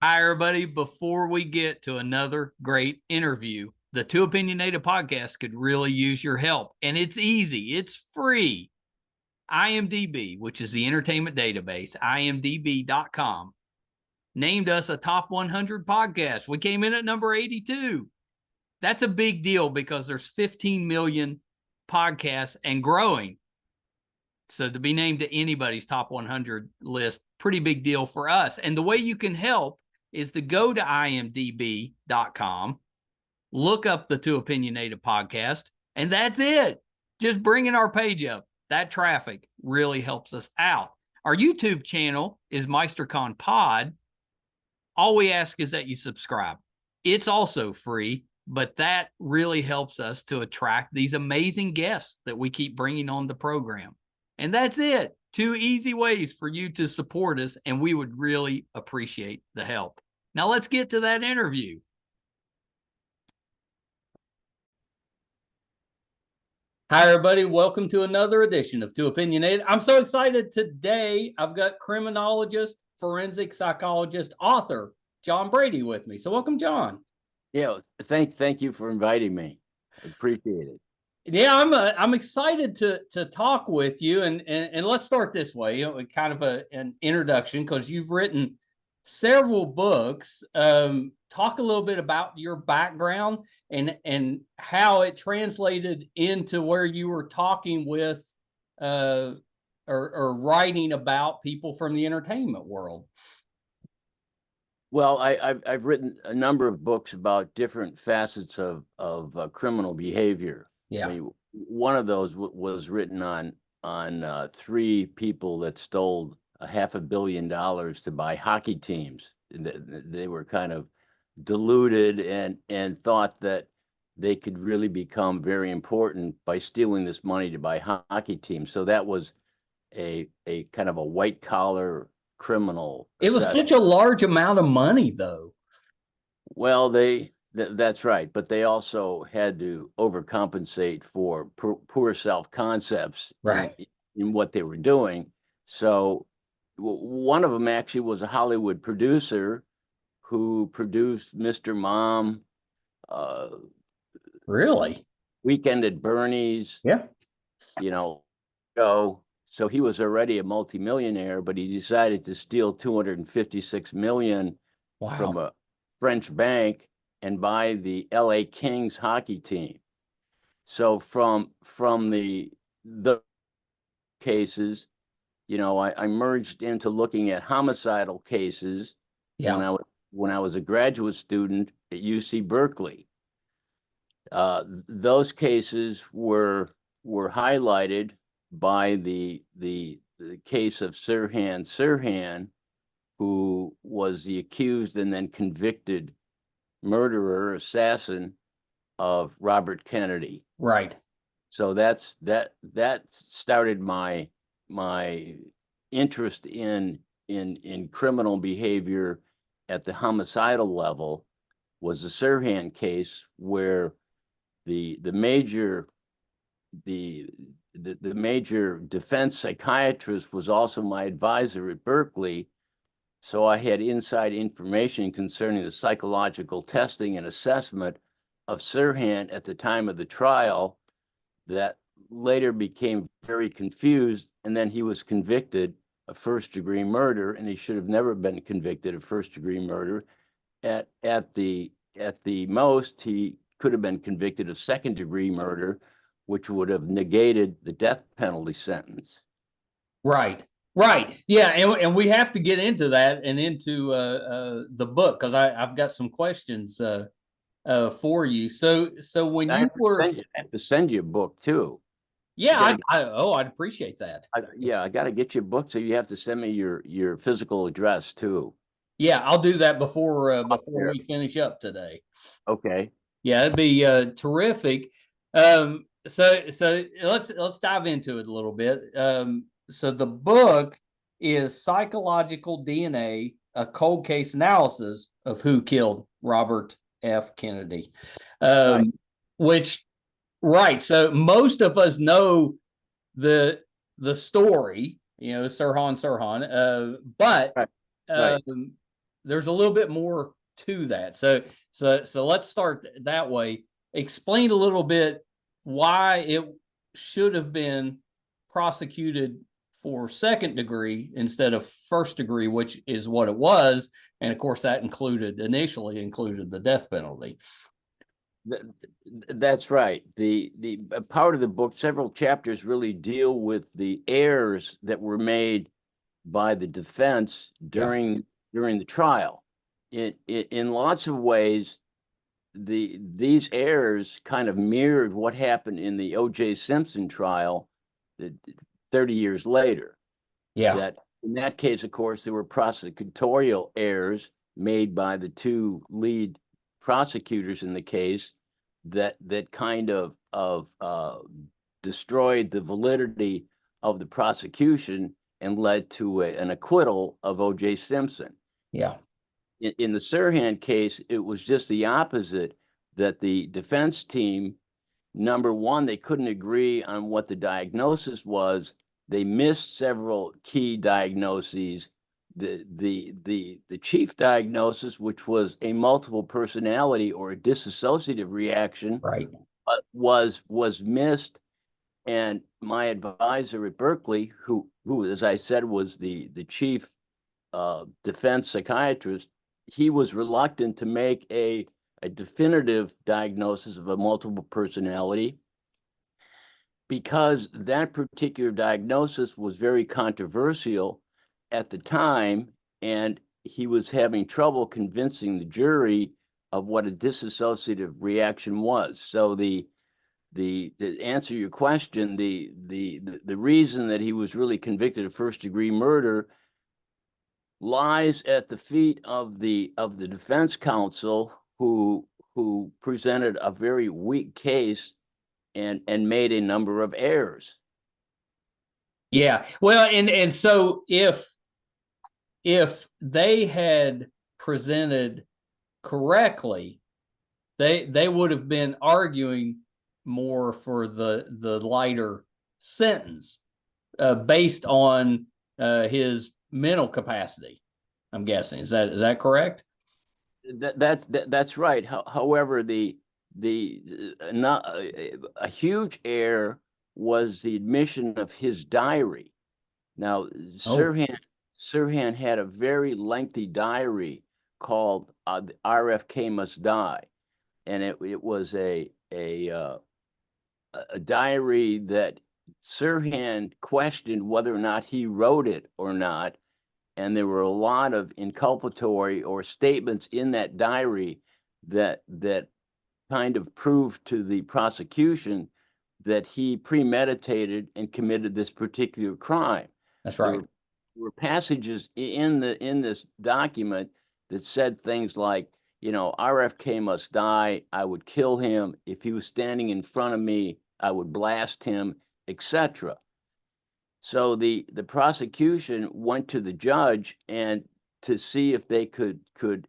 Hi, everybody. Before we get to another great interview, the Two Opinionated podcast could really use your help. And it's easy, it's free. IMDb, which is the entertainment database, imdb.com, named us a top 100 podcast. We came in at number 82. That's a big deal because there's 15 million podcasts and growing. So to be named to anybody's top 100 list, pretty big deal for us. And the way you can help is to go to imdb.com, look up the Two Opinionated podcast, and that's it. Just bringing our page up. That traffic really helps us out. Our YouTube channel is MeisterCon Pod. All we ask is that you subscribe. It's also free, but that really helps us to attract these amazing guests that we keep bringing on the program. And that's it. 2 easy ways for you to support us, and we would really appreciate the help. Now let's get to that interview. Hi, everybody. Welcome to another edition of Two Opinionated. I'm so excited today. I've got criminologist, forensic psychologist, author, John Brady with me. So welcome, John. Yeah, thank you for inviting me. I appreciate it. Yeah, I'm excited to talk with you, and let's start this way, kind of an introduction, because you've written several books. Talk a little bit about your background and how it translated into where you were talking with or writing about people from the entertainment world. Well, I've written a number of books about different facets of criminal behavior. Yeah. I mean, one of those was written on 3 people that stole $500 million to buy hockey teams. They were kind of deluded and thought that they could really become very important by stealing this money to buy hockey teams. So that was a kind of a white collar criminal. It was such a large amount of money, though. Well, that's right, but they also had to overcompensate for poor self-concepts in what they were doing. So one of them actually was a Hollywood producer who produced Mr. Mom, Really? Weekend at Bernie's, Yeah. So he was already a multimillionaire, but he decided to steal $256 million from a French bank and buy the LA Kings hockey team. So from the cases, I merged into looking at homicidal cases when I was a graduate student at UC Berkeley. Those cases were highlighted by the case of Sirhan, who was the accused and then convicted murderer, assassin of Robert Kennedy. Right. So that started my interest in criminal behavior at the homicidal level. Was the Sirhan case, where the major defense psychiatrist was also my advisor at Berkeley. So I had inside information concerning the psychological testing and assessment of Sirhan at the time of the trial that later became very confused. And then he was convicted of first-degree murder, and he should have never been convicted of first-degree murder. At the most, he could have been convicted of second-degree murder, which would have negated the death penalty sentence. Right. Yeah, and we have to get into that and into the book, because I've got some questions for you. So when I have to send you a book too. Yeah, I'd appreciate that. I got to get you a book, so you have to send me your physical address too. Yeah, I'll do that before we finish up today. Okay. Yeah, it'd be terrific. So let's dive into it a little bit. So the book is Psychological DNA, a cold case analysis of who killed Robert F. Kennedy. So most of us know the story, Sirhan, but there's a little bit more to that. So let's start that way. Explain a little bit why it should have been prosecuted for second degree instead of first degree, which is what it was. And of course, that initially included the death penalty. That's right. The part of the book, several chapters really deal with the errors that were made by the defense during the trial. In lots of ways, these errors kind of mirrored what happened in the O.J. Simpson trial 30 years later. Yeah. That in that case, of course, there were prosecutorial errors made by the two lead prosecutors in the case that kind of destroyed the validity of the prosecution and led to an acquittal of O.J. Simpson. Yeah. In the Sirhan case, it was just the opposite, that the defense team, number one, they couldn't agree on what the diagnosis was. They missed several key diagnoses. The chief diagnosis, which was a multiple personality or a dissociative reaction, right, was missed. And my advisor at Berkeley, who as I said was the chief defense psychiatrist, he was reluctant to make a definitive diagnosis of a multiple personality, because that particular diagnosis was very controversial at the time, and he was having trouble convincing the jury of what a dissociative reaction was. So to answer your question, the reason that he was really convicted of first-degree murder lies at the feet of the defense counsel, who presented a very weak case and made a number of errors. Yeah. Well, and so if they had presented correctly, they would have been arguing more for the lighter sentence based on his mental capacity. I'm guessing. Is that correct? That's right. However, not a huge error was the admission of his diary. Now, Sirhan had a very lengthy diary called "RFK Must Die," and it was a diary that Sirhan questioned whether or not he wrote it or not. And there were a lot of inculpatory or statements in that diary that kind of proved to the prosecution that he premeditated and committed this particular crime. That's right. There were passages in this document that said things like, RFK must die. I would kill him. If he was standing in front of me, I would blast him, etc. So the prosecution went to the judge and to see if they could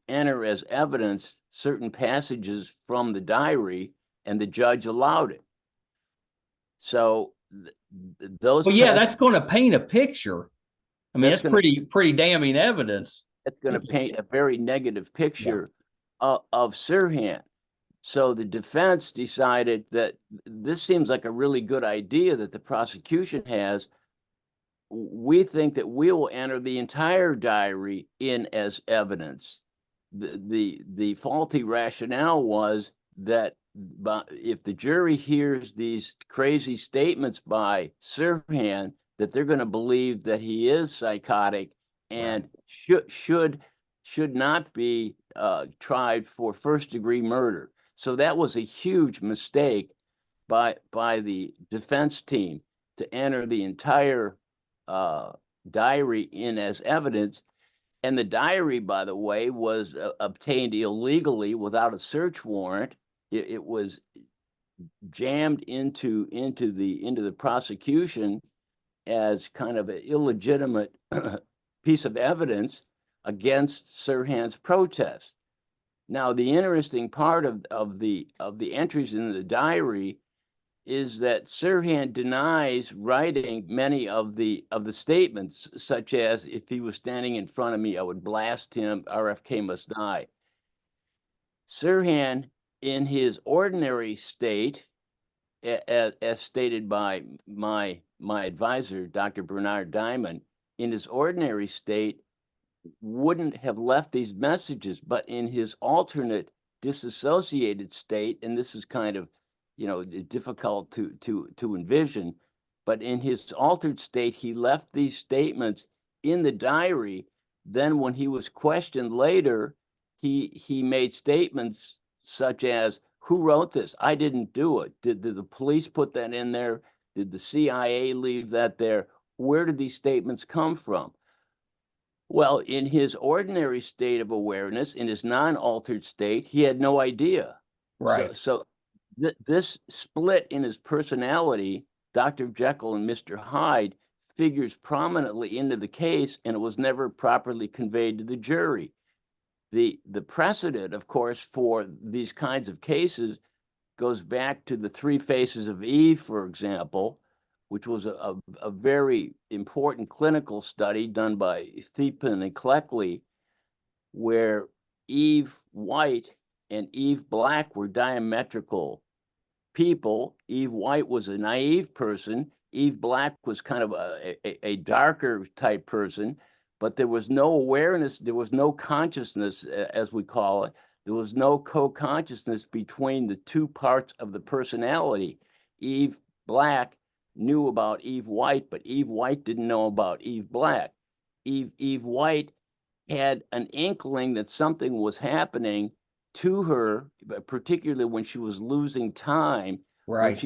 enter as evidence certain passages from the diary, and the judge allowed it. So those. Well, yeah, that's going to paint a picture. I mean, that's pretty damning evidence. That's going to paint a very negative picture of Sirhan. So the defense decided that this seems like a really good idea that the prosecution has. We think that we will enter the entire diary in as evidence. The faulty rationale was that if the jury hears these crazy statements by Sirhan, that they're going to believe that he is psychotic and should not be tried for first-degree murder. So that was a huge mistake by the defense team to enter the entire diary in as evidence. And the diary, by the way, was obtained illegally without a search warrant. It was jammed into the prosecution as kind of an illegitimate piece of evidence against Sirhan's protest. Now, the interesting part of the entries in the diary is that Sirhan denies writing many of the statements, such as, if he was standing in front of me, I would blast him, RFK must die. Sirhan, in his ordinary state, as stated by my advisor, Dr. Bernard Diamond, in his ordinary state, wouldn't have left these messages, but in his alternate disassociated state, and this is kind of, difficult to envision, but in his altered state, he left these statements in the diary. Then when he was questioned later, he made statements such as, who wrote this? I didn't do it. Did the police put that in there? Did the CIA leave that there? Where did these statements come from? Well, in his ordinary state of awareness, in his non-altered state, he had no idea. Right. So this split in his personality, Dr. Jekyll and Mr. Hyde, figures prominently into the case, and it was never properly conveyed to the jury. The precedent, of course, for these kinds of cases goes back to the Three Faces of Eve, for example, which was a very important clinical study done by Thiepen and Cleckley, where Eve White and Eve Black were diametrical people. Eve White was a naive person. Eve Black was kind of a darker type person, but there was no awareness, there was no consciousness, as we call it. There was no co-consciousness between the two parts of the personality. Eve Black knew about Eve White, but Eve White didn't know about Eve Black. Eve White had an inkling that something was happening to her, particularly when she was losing time. Right.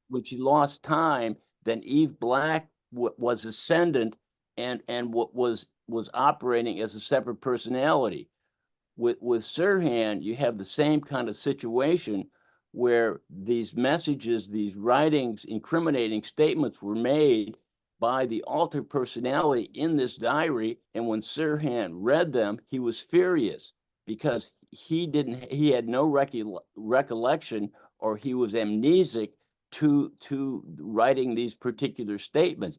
When she lost time, then Eve Black was ascendant and what was operating as a separate personality. With Sirhan, you have the same kind of situation where these messages, these writings, incriminating statements were made by the altered personality in this diary. And when Sirhan read them, he was furious because he had no recollection, or he was amnesic to writing these particular statements.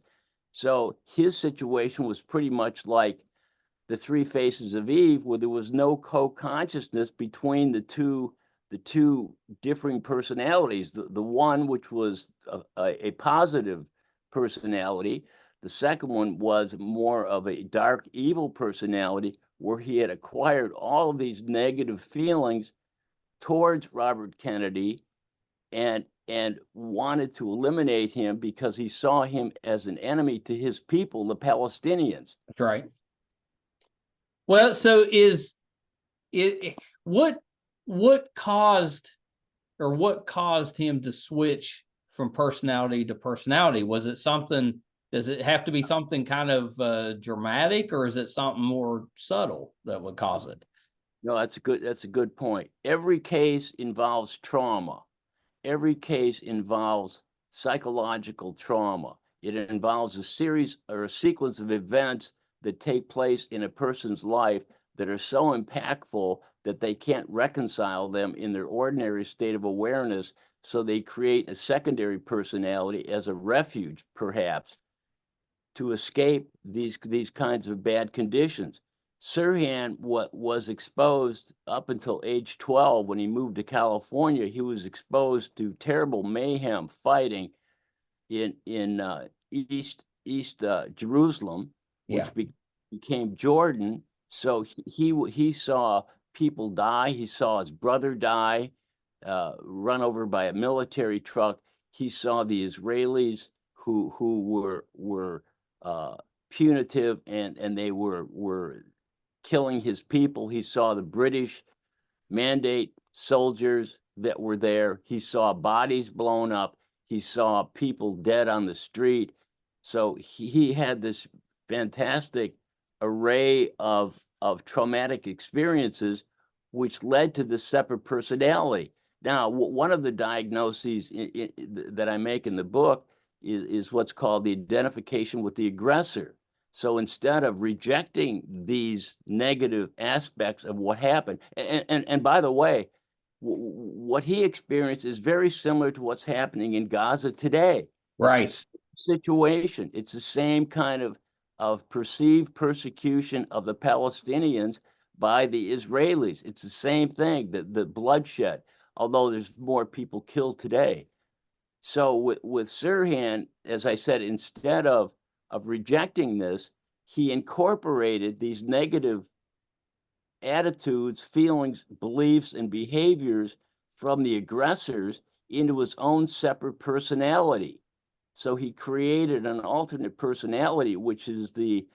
So his situation was pretty much like the Three Faces of Eve, where there was no co-consciousness between the two differing personalities. The one which was a positive personality, the second one was more of a dark evil personality, where he had acquired all of these negative feelings towards Robert Kennedy and wanted to eliminate him because he saw him as an enemy to his people, the Palestinians. That's right. Well, so is it what caused him to switch from personality to personality? Was it something? Does it have to be something kind of dramatic, or is it something more subtle that would cause it? No, that's a good point. Every case involves trauma. Every case involves psychological trauma. It involves a series or a sequence of events that take place in a person's life that are so impactful that they can't reconcile them in their ordinary state of awareness. So they create a secondary personality as a refuge, perhaps, to escape these kinds of bad conditions. Sirhan was exposed up until age 12. When he moved to California, he was exposed to terrible mayhem fighting in East Jerusalem, which became Jordan. So he saw people die. He saw his brother die, run over by a military truck. He saw the Israelis who were punitive, and they were killing his people. He saw the British mandate soldiers that were there. He saw bodies blown up. He saw people dead on the street. So he had this fantastic array of traumatic experiences, which led to the separate personality. Now, one of the diagnoses that I make in the book is what's called the identification with the aggressor. So instead of rejecting these negative aspects of what happened, and by the way, what he experienced is very similar to what's happening in Gaza today. Right. It's a situation. It's the same kind of perceived persecution of the Palestinians by the Israelis. It's the same thing, the bloodshed, although there's more people killed today. So with Sirhan, as I said, instead of rejecting this, he incorporated these negative attitudes, feelings, beliefs, and behaviors from the aggressors into his own separate personality. So he created an alternate personality, which is the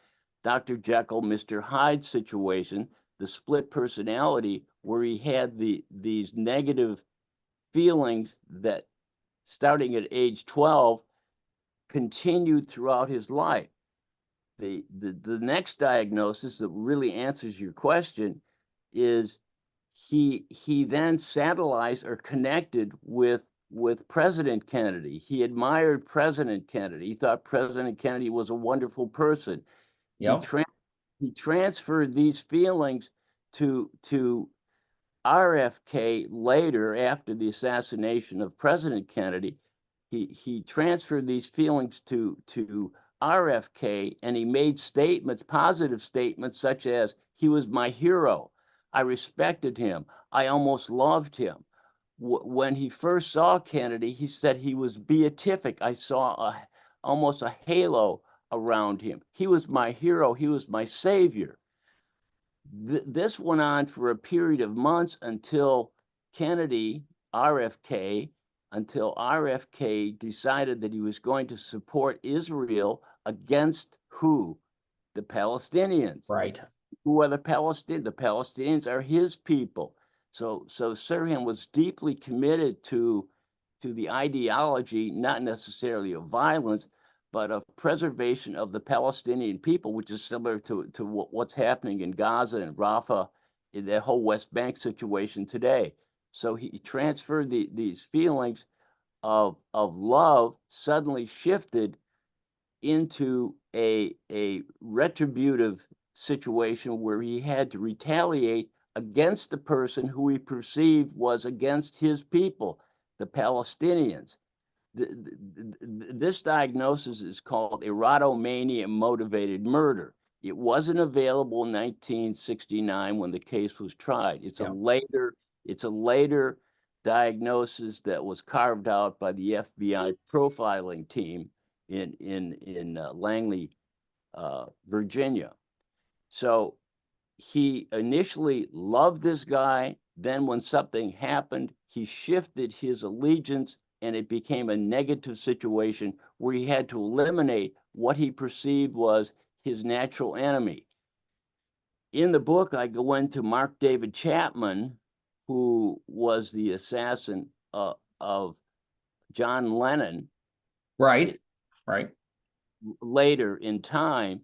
Dr. Jekyll, Mr. Hyde situation, the split personality, where he had these negative feelings that, starting at age 12, continued throughout his life. The next diagnosis that really answers your question is he then satellised or connected with President Kennedy. He admired President Kennedy. He thought President Kennedy was a wonderful person. Yep. He transferred these feelings to RFK later, after the assassination of President Kennedy. He transferred these feelings to RFK, and he made statements, positive statements, such as, he was my hero. I respected him. I almost loved him. When he first saw Kennedy, he said he was beatific. I saw almost a halo around him. He was my hero. He was my savior. This went on for a period of months until RFK decided that he was going to support Israel against who? The Palestinians. Right. Who are the Palestinians? The Palestinians are his people. So Sirhan was deeply committed to the ideology, not necessarily of violence, but of preservation of the Palestinian people, which is similar to what's happening in Gaza and Rafah, in the whole West Bank situation today. So he transferred these feelings of love, suddenly shifted into a retributive situation where he had to retaliate against the person who he perceived was against his people, the Palestinians. This diagnosis is called erotomania motivated murder. It wasn't available in 1969 when the case was tried. It's a later diagnosis that was carved out by the FBI profiling team in Langley, Virginia. So he initially loved this guy. Then when something happened, he shifted his allegiance, and it became a negative situation where he had to eliminate what he perceived was his natural enemy. In the book, I go into Mark David Chapman, who was the assassin of John Lennon. Right. Later in time,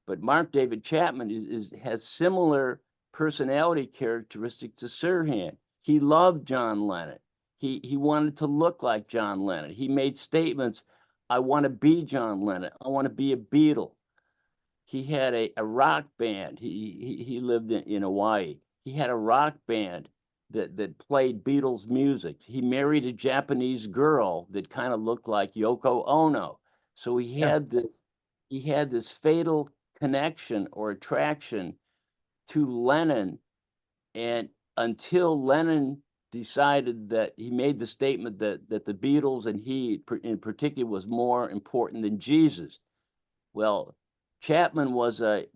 but Mark David Chapman has similar personality characteristics to Sirhan. He loved John Lennon. He wanted to look like John Lennon. He made statements, I want to be John Lennon. I want to be a Beatle. He had a rock band. He lived in Hawaii. He had a rock band that played Beatles music. He married a Japanese girl that kind of looked like Yoko Ono. So he had this fatal connection or attraction to Lennon, and until Lennon decided that he made the statement that the Beatles and he in particular was more important than Jesus. Well, Chapman was a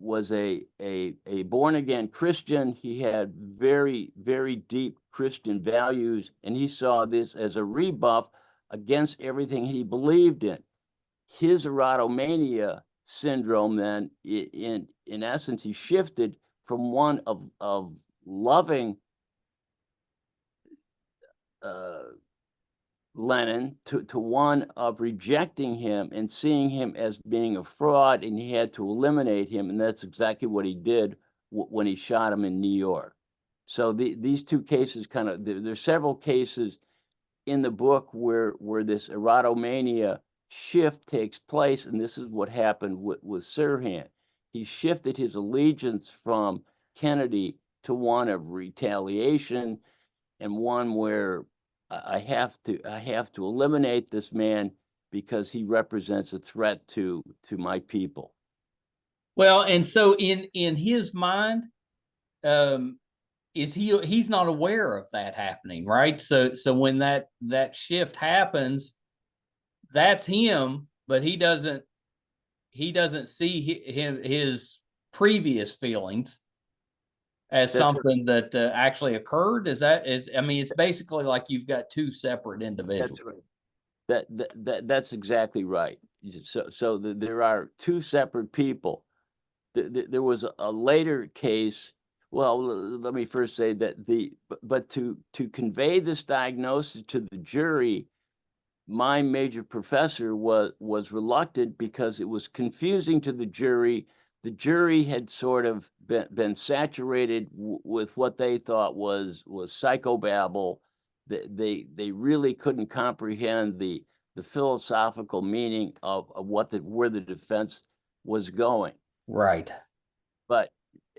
born again Christian. He had very, very deep Christian values, and he saw this as a rebuff against everything he believed in. His erotomania syndrome, then, in essence, he shifted from one of loving Lennon to one of rejecting him and seeing him as being a fraud, and he had to eliminate him, and that's exactly what he did when he shot him in New York. So these two cases there's several cases in the book where this erotomania shift takes place, and this is what happened with Sirhan. He shifted his allegiance from Kennedy to one of retaliation and one where I have to eliminate this man because he represents a threat to my people. Well, and so in his mind, is he's not aware of that happening, right? So when that shift happens, that's him, but he doesn't see his previous feelings as That's something that actually occurred. I mean, it's basically like you've got two separate individuals. That's right. That's exactly right. So there are two separate people. There was a later case. Well, let me first say that but to convey this diagnosis to the jury, my major professor was reluctant because it was confusing to the jury. The jury had sort of been saturated with what they thought was psychobabble. They really couldn't comprehend the philosophical meaning of where the defense was going. Right. But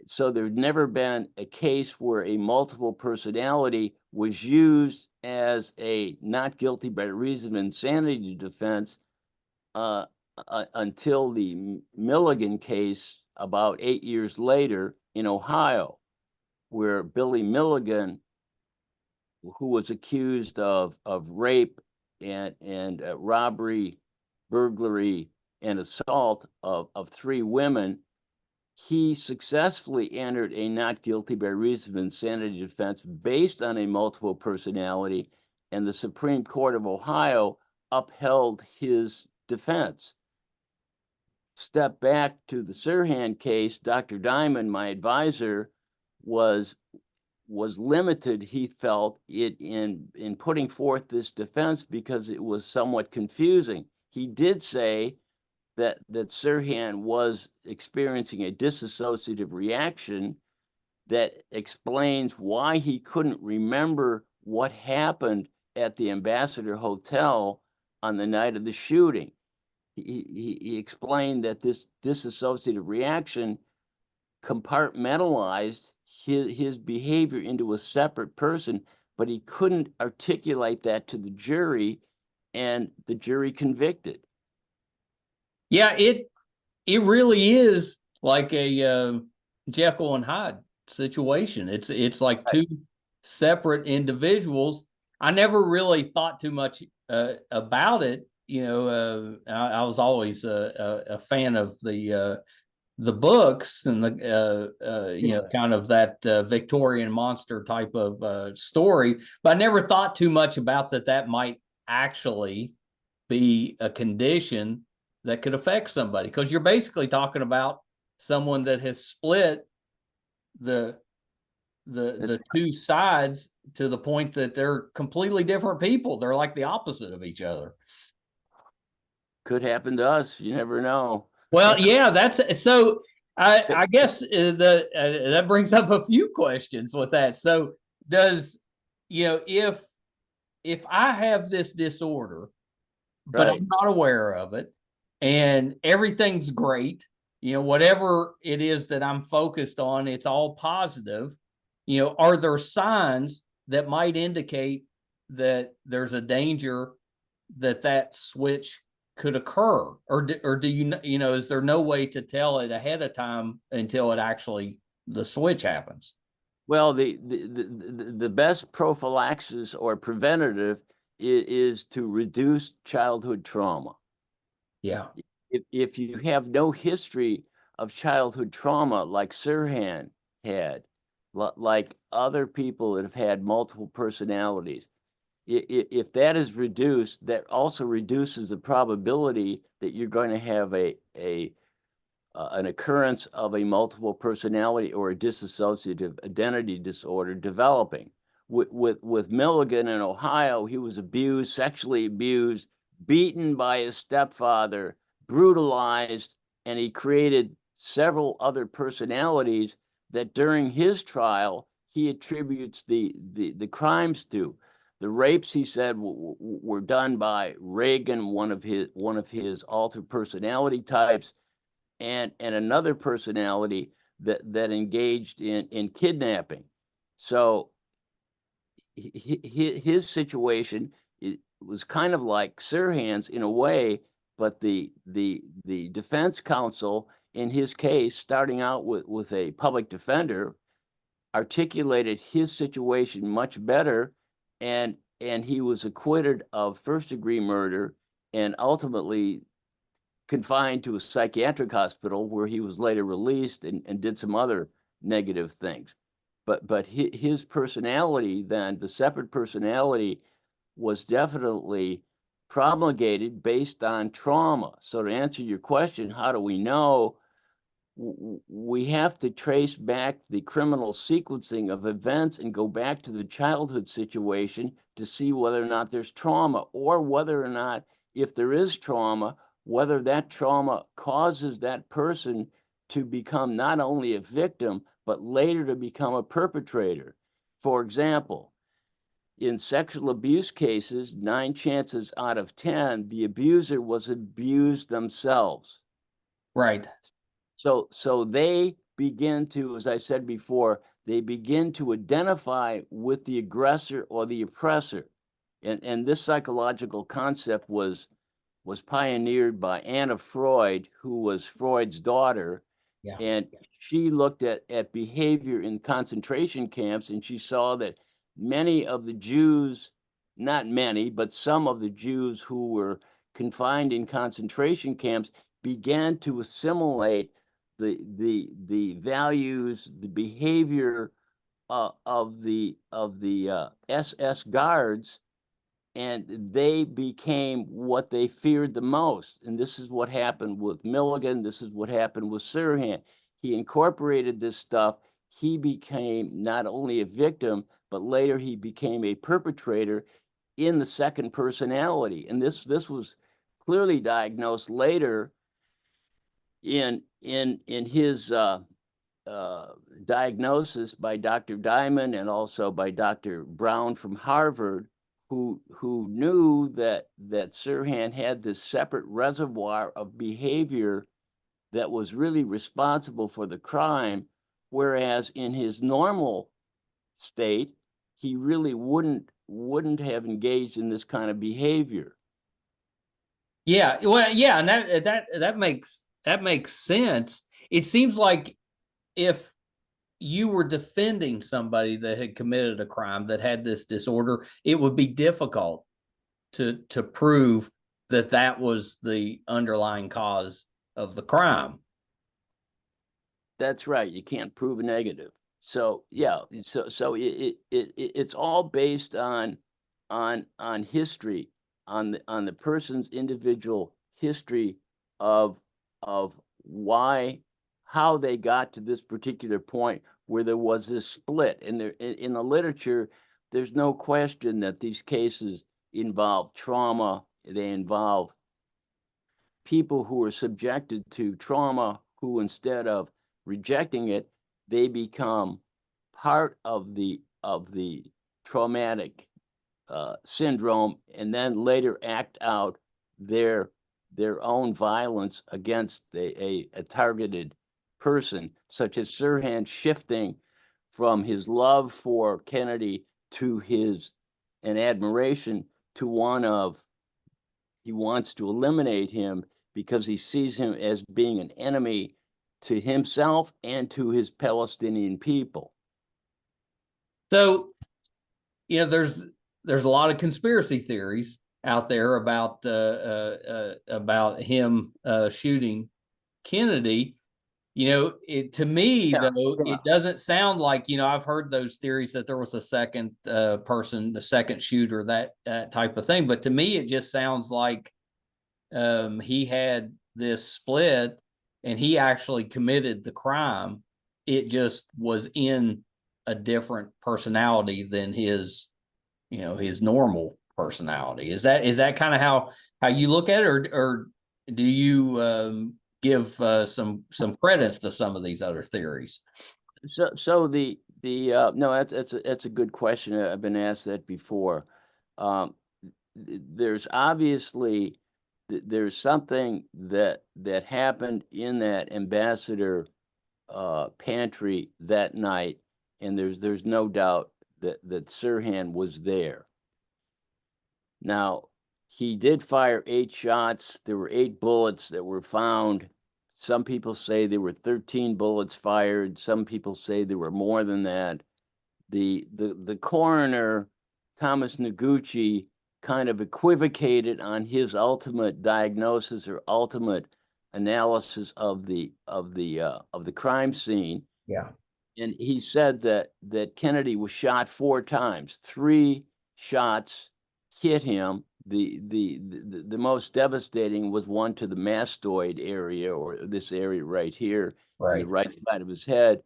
so there'd never been a case where a multiple personality was used as a not guilty by reason of insanity defense until the Milligan case about 8 years later in Ohio, where Billy Milligan, who was accused of rape and robbery, burglary, and assault of 3 women, he successfully entered a not guilty by reason of insanity defense based on a multiple personality, and the Supreme Court of Ohio upheld his defense. Step back to the Sirhan case, Dr. Diamond, my advisor, was limited, he felt, in putting forth this defense because it was somewhat confusing. He did say that Sirhan was experiencing a dissociative reaction that explains why he couldn't remember what happened at the Ambassador Hotel on the night of the shooting. He explained that this dissociative reaction compartmentalized his behavior into a separate person, but he couldn't articulate that to the jury, and the jury convicted. Yeah, it really is like a Jekyll and Hyde situation. It's like two separate individuals. I never really thought too much about it. I was always a fan of the books and the kind of that Victorian monster type of story, but I never thought too much about that might actually be a condition that could affect somebody, because you're basically talking about someone that has split the two sides to the point that they're completely different people. They're like the opposite of each other. Could happen to us. You never know. Well, yeah, that's so. I guess that brings up a few questions with that. So, does if I have this disorder, but Right. I'm not aware of it, and everything's great, whatever it is that I'm focused on, it's all positive. Are there signs that might indicate that there's a danger that switch could occur, or do is there no way to tell it ahead of time until it actually the switch happens? Well, the best prophylaxis or preventative is to reduce childhood trauma. Yeah. If you have no history of childhood trauma like Sirhan had, like other people that have had multiple personalities, if that is reduced, that also reduces the probability that you're going to have an occurrence of a multiple personality or a dissociative identity disorder developing. With Milligan in Ohio, he was abused, sexually abused, beaten by his stepfather, brutalized, and he created several other personalities that during his trial he attributes the crimes to. The rapes, he said, were done by Reagan, one of his altered personality types, and another personality that engaged in kidnapping. So his situation was kind of like Sirhan's in a way, but the defense counsel in his case, starting out with a public defender, articulated his situation much better, and he was acquitted of first-degree murder and ultimately confined to a psychiatric hospital where he was later released and did some other negative things. But his personality then, the separate personality, was definitely promulgated based on trauma. So to answer your question, how do we know? We have to trace back the criminal sequencing of events and go back to the childhood situation to see whether or not there's trauma, or whether or not, if there is trauma, whether that trauma causes that person to become not only a victim, but later to become a perpetrator. For example, in sexual abuse cases, 9 chances out of 10, the abuser was abused themselves. Right. So they begin to, as I said before, they begin to identify with the aggressor or the oppressor. And this psychological concept was pioneered by Anna Freud, who was Freud's daughter. Yeah. And she looked at behavior in concentration camps, and she saw that many of the Jews, not many, but some of the Jews who were confined in concentration camps began to assimilate the values, the behavior of the SS guards, and they became what they feared the most. And this is what happened with Milligan. This is what happened with Sirhan. He incorporated this stuff. He became not only a victim, but later he became a perpetrator in the second personality. And this was clearly diagnosed later in his diagnosis by Dr. Diamond and also by Dr. Brown from Harvard, who knew that Sirhan had this separate reservoir of behavior that was really responsible for the crime, whereas in his normal state, he really wouldn't have engaged in this kind of behavior. Yeah, well, yeah, and that makes sense. It seems like if you were defending somebody that had committed a crime that had this disorder, it would be difficult to prove that that was the underlying cause of the crime. That's right. You can't prove a negative. So yeah, so it's all based on history, on the person's individual history of why, how they got to this particular point where there was this split. And there in the literature, there's no question that these cases involve trauma. They involve people who are subjected to trauma, who instead of rejecting it, they become part of the traumatic syndrome, and then later act out their own violence against a targeted person, such as Sirhan shifting from his love for Kennedy to an admiration to one of, he wants to eliminate him because he sees him as being an enemy to himself and to his Palestinian people. So, there's a lot of conspiracy theories out there about him shooting Kennedy. To me, though, it doesn't sound like, I've heard those theories that there was a second person, the second shooter, that type of thing. But to me, it just sounds like he had this split and he actually committed the crime. It just was in a different personality than his normal personality. Is that kind of how you look at it, or do you give some credence to some of these other theories? So no, that's a good question. I've been asked that before. There's obviously there's something that happened in that ambassador pantry that night, and there's no doubt that Sirhan was there. Now, he did fire 8 shots. There were 8 bullets that were found. Some people say there were 13 bullets fired. Some people say there were more than that. The coroner, Thomas Noguchi, kind of equivocated on his ultimate diagnosis or ultimate analysis of the crime scene. Yeah. And he said that Kennedy was shot 4 times. 3 shots hit him. The most devastating was one to the mastoid area, or this area right here, on the right side of his head.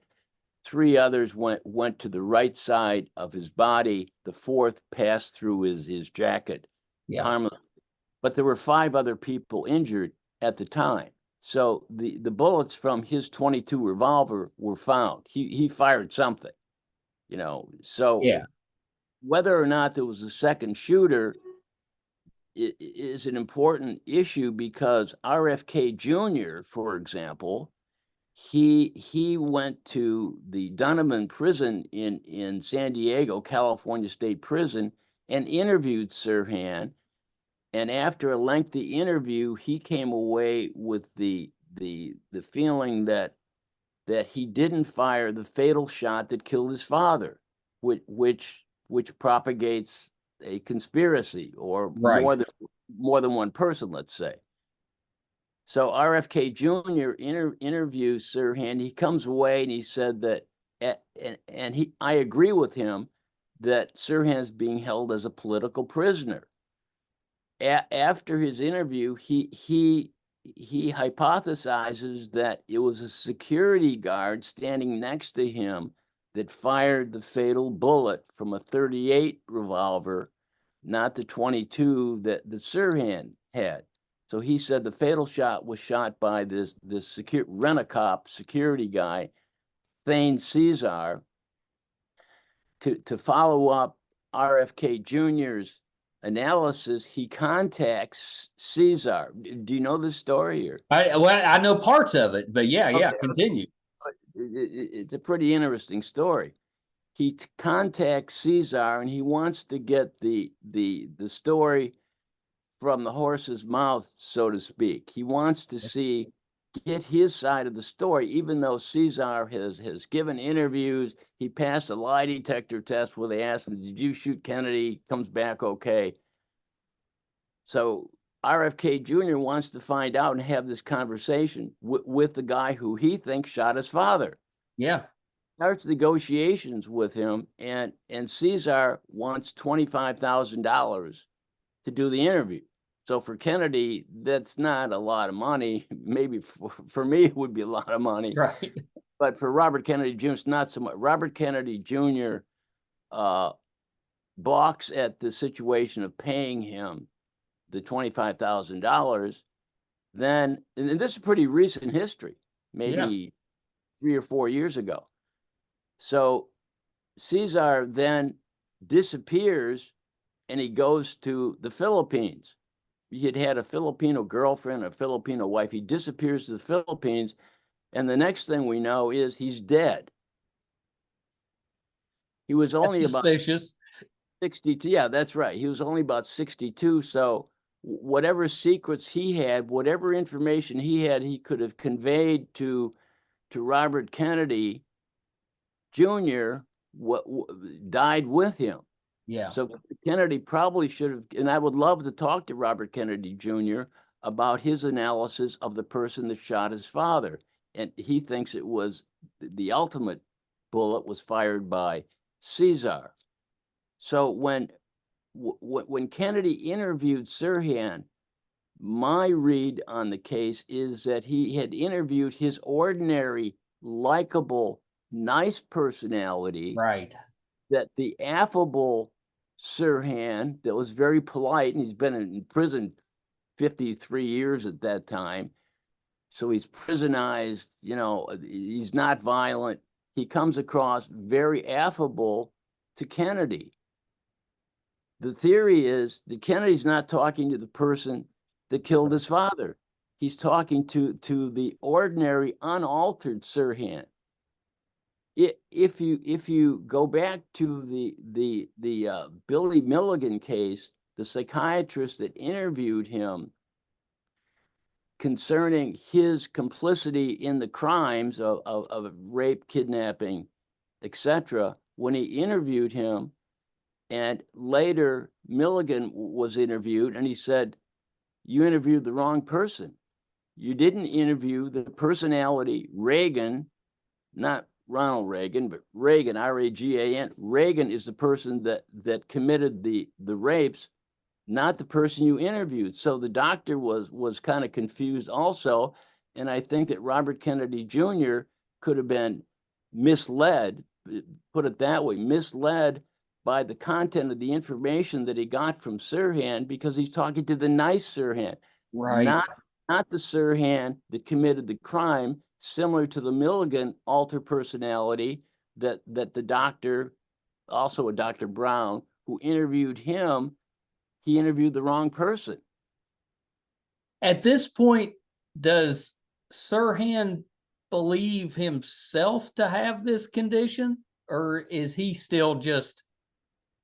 3 others went to the right side of his body. The 4th passed through his jacket, harmless. But there were 5 other people injured at the time. So the bullets from his .22 revolver were found. He fired something, you know. So whether or not there was a second shooter is an important issue, because RFK Jr., for example, he went to the Dunham prison in San Diego, California State Prison, and interviewed Sirhan. And after a lengthy interview, he came away with the feeling that he didn't fire the fatal shot that killed his father, which propagates a conspiracy, or more than one person, let's say. So RFK Jr. interviews Sirhan. He comes away and he said that, I agree with him, that Sirhan is being held as a political prisoner. After his interview, he hypothesizes that it was a security guard standing next to him that fired the fatal bullet from a .38 revolver, not the .22 that Sirhan had. So he said the fatal shot was shot by this rent-a-cop security guy, Thane Cesar. To follow up RFK Jr.'s analysis, he contacts Cesar. Do you know this story? Or? I know parts of it, but continue. It's a pretty interesting story. He contacts Cesar and he wants to get the story from the horse's mouth, so to speak. He wants to get his side of the story, even though Cesar has given interviews. He passed a lie detector test where they asked him, "Did you shoot Kennedy?" Comes back okay. So RFK Jr. wants to find out and have this conversation with the guy who he thinks shot his father. Yeah. Starts negotiations with him, and Cesar wants $25,000 to do the interview. So for Kennedy, that's not a lot of money. Maybe for me, it would be a lot of money. Right. But for Robert Kennedy Jr., it's not so much. Robert Kennedy Jr. balks at the situation of paying him the $25,000. Then, and this is pretty recent history, maybe 3 or 4 years ago. So Cesar then disappears and he goes to the Philippines. He had a Filipino girlfriend, a Filipino wife. He disappears to the Philippines, and the next thing we know is he's dead. He was only about 62. Yeah, that's right. He was only about 62. So whatever secrets he had, whatever information he had, he could have conveyed to Robert Kennedy Jr. Died with him. Yeah. So Kennedy probably should have, and I would love to talk to Robert Kennedy Jr. about his analysis of the person that shot his father. And he thinks it was the ultimate bullet was fired by Cesar. So when Kennedy interviewed Sirhan, my read on the case is that he had interviewed his ordinary, likable, nice personality. Right. That the affable Sirhan, that was very polite, and he's been in prison 53 years at that time. So he's prisonized, he's not violent. He comes across very affable to Kennedy. The theory is that Kennedy's not talking to the person that killed his father. He's talking to the ordinary, unaltered Sirhan. if you go back to the Billy Milligan case, the psychiatrist that interviewed him concerning his complicity in the crimes of rape, kidnapping, etc., when he interviewed him, and later Milligan was interviewed, and he said, "You interviewed the wrong person. You didn't interview the personality Reagan, not Ronald Reagan, but Reagan, R-A-G-A-N. Reagan is the person that committed the rapes, not the person you interviewed." So the doctor was kind of confused also. And I think that Robert Kennedy Jr. could have been misled, put it that way, misled by the content of the information that he got from Sirhan, because he's talking to the nice Sirhan, Right. not the Sirhan that committed the crime, similar to the Milligan alter personality that the doctor, also a Dr. Brown, who interviewed him, he interviewed the wrong person. At this point, does Sirhan believe himself to have this condition, or is he still just,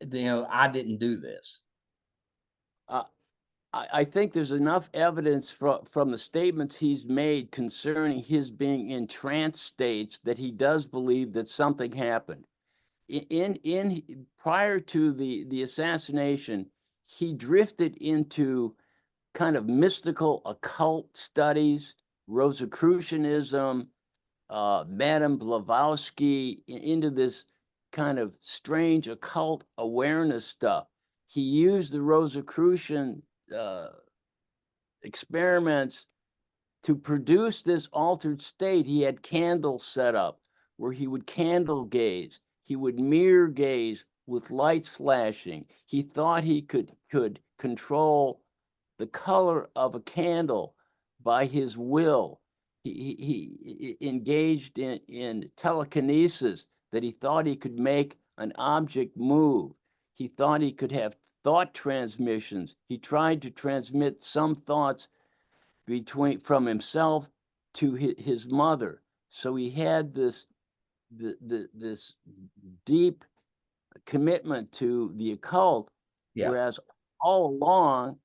I didn't do this? I think there's enough evidence from the statements he's made concerning his being in trance states that he does believe that something happened. In prior to the assassination, he drifted into kind of mystical occult studies, Rosicrucianism, Madame Blavatsky, into this kind of strange occult awareness stuff. He used the Rosicrucian experiments to produce this altered state. He had candles set up where he would candle gaze. He would mirror gaze with lights flashing. He thought he could control the color of a candle by his will. He engaged in telekinesis, that he thought he could make an object move. He thought he could have thought transmissions. He tried to transmit some thoughts from himself to his mother. So he had this deep commitment to the occult, Yeah. whereas all along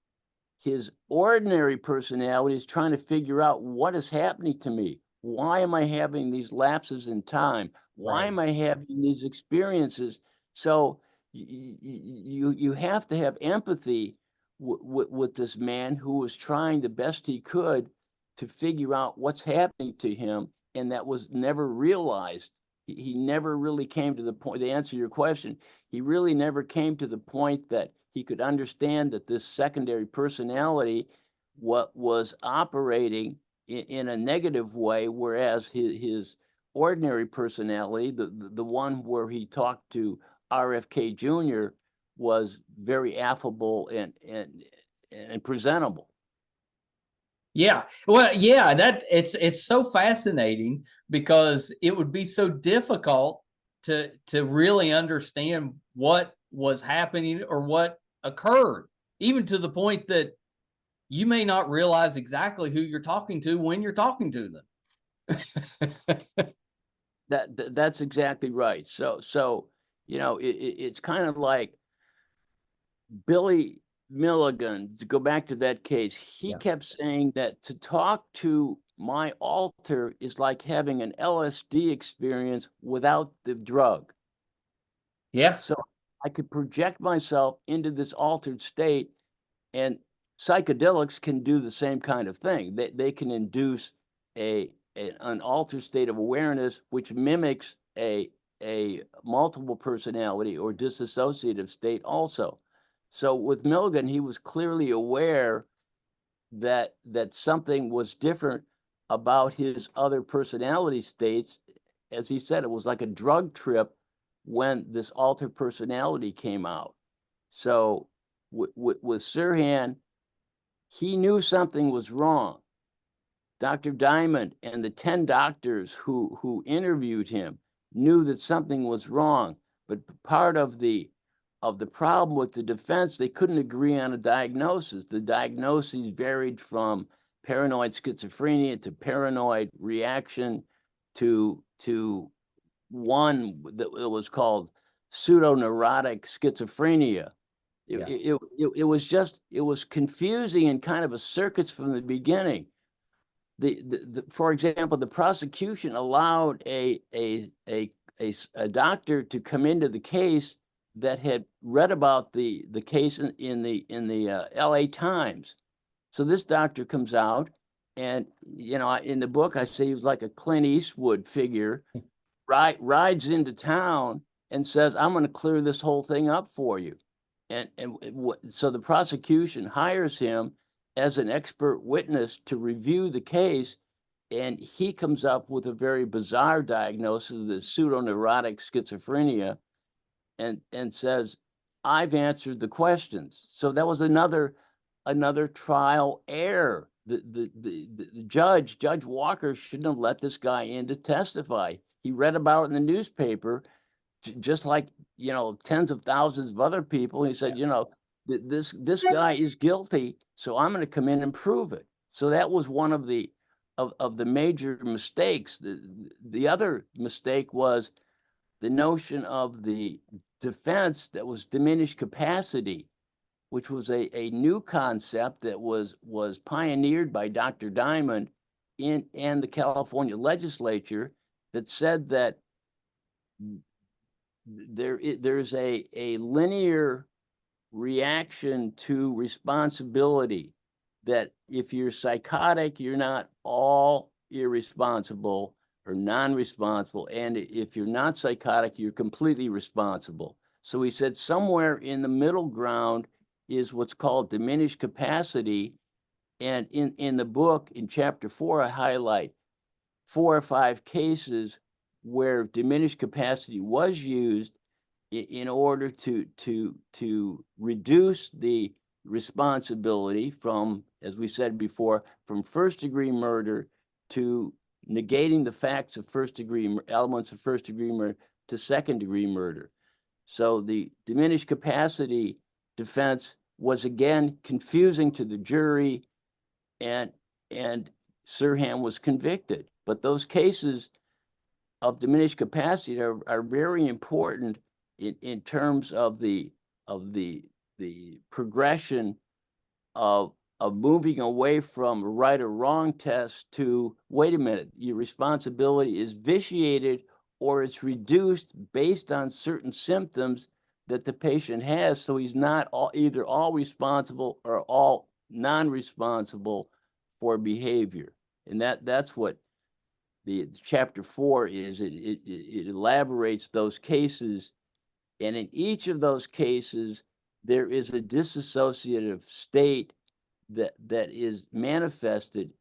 his ordinary personality is trying to figure out what is happening to me. Why am I having these lapses in time? Why Right. am I having these experiences? So you have to have empathy with this man who was trying the best he could to figure out what's happening to him, and that was never realized. He never really came to the point, to answer your question, he really never came to the point that he could understand that this secondary personality was operating in a negative way, whereas his ordinary personality, the one where he talked to RFK Jr., was very affable and presentable. Yeah. Well, yeah, that it's so fascinating, because it would be so difficult to really understand what was happening or what occurred, even to the point that you may not realize exactly who you're talking to when you're talking to them. That's exactly right. So it's kind of like Billy Milligan, to go back to that case, he Yeah. kept saying that to talk to my alter is like having an LSD experience without the drug. Yeah. So I could project myself into this altered state, and psychedelics can do the same kind of thing. They can induce an altered state of awareness, which mimics a multiple personality or dissociative state also. So with Milligan, he was clearly aware that something was different about his other personality states. As he said, it was like a drug trip when this altered personality came out. So with Sirhan, he knew something was wrong. Dr. Diamond and the 10 doctors who interviewed him knew that something was wrong, but part of the problem with the defense, they couldn't agree on a diagnosis. The diagnoses varied from paranoid schizophrenia to paranoid reaction to one that was called pseudoneurotic schizophrenia. It was confusing and kind of a circus from the beginning. For example, the prosecution allowed a doctor to come into the case that had read about the case in the LA Times. So this doctor comes out, and in the book I say he was like a Clint Eastwood figure, rides into town and says, "I'm going to clear this whole thing up for you." So the prosecution hires him as an expert witness to review the case, and he comes up with a very bizarre diagnosis of the pseudoneurotic schizophrenia, and says, "I've answered the questions." So that was another trial error. The Judge Walker shouldn't have let this guy in to testify. He read about it in the newspaper, just like tens of thousands of other people. He said, this guy is guilty, so I'm going to come in and prove it. So that was one of the major mistakes. The other mistake was the notion of the defense that was diminished capacity, which was a new concept that was pioneered by Dr. Diamond and the California legislature, that said that there's a linear reaction to responsibility, that if you're psychotic, you're not all irresponsible or non-responsible, and if you're not psychotic, you're completely responsible. So he said somewhere in the middle ground is what's called diminished capacity. And in the book, in chapter 4, I highlight 4 or 5 cases where diminished capacity was used in order to reduce the responsibility from, as we said before, from first-degree murder to negating the facts of first-degree elements of first-degree murder to second-degree murder. So the diminished capacity defense was again confusing to the jury, and Sirhan was convicted. But those cases of diminished capacity are very important in terms of the progression of moving away from a right or wrong test to, wait a minute, your responsibility is vitiated or it's reduced based on certain symptoms that the patient has. So he's not either all responsible or all non-responsible for behavior. And that's what the chapter 4 is. It elaborates those cases, and in each of those cases there is a dissociative state that is manifested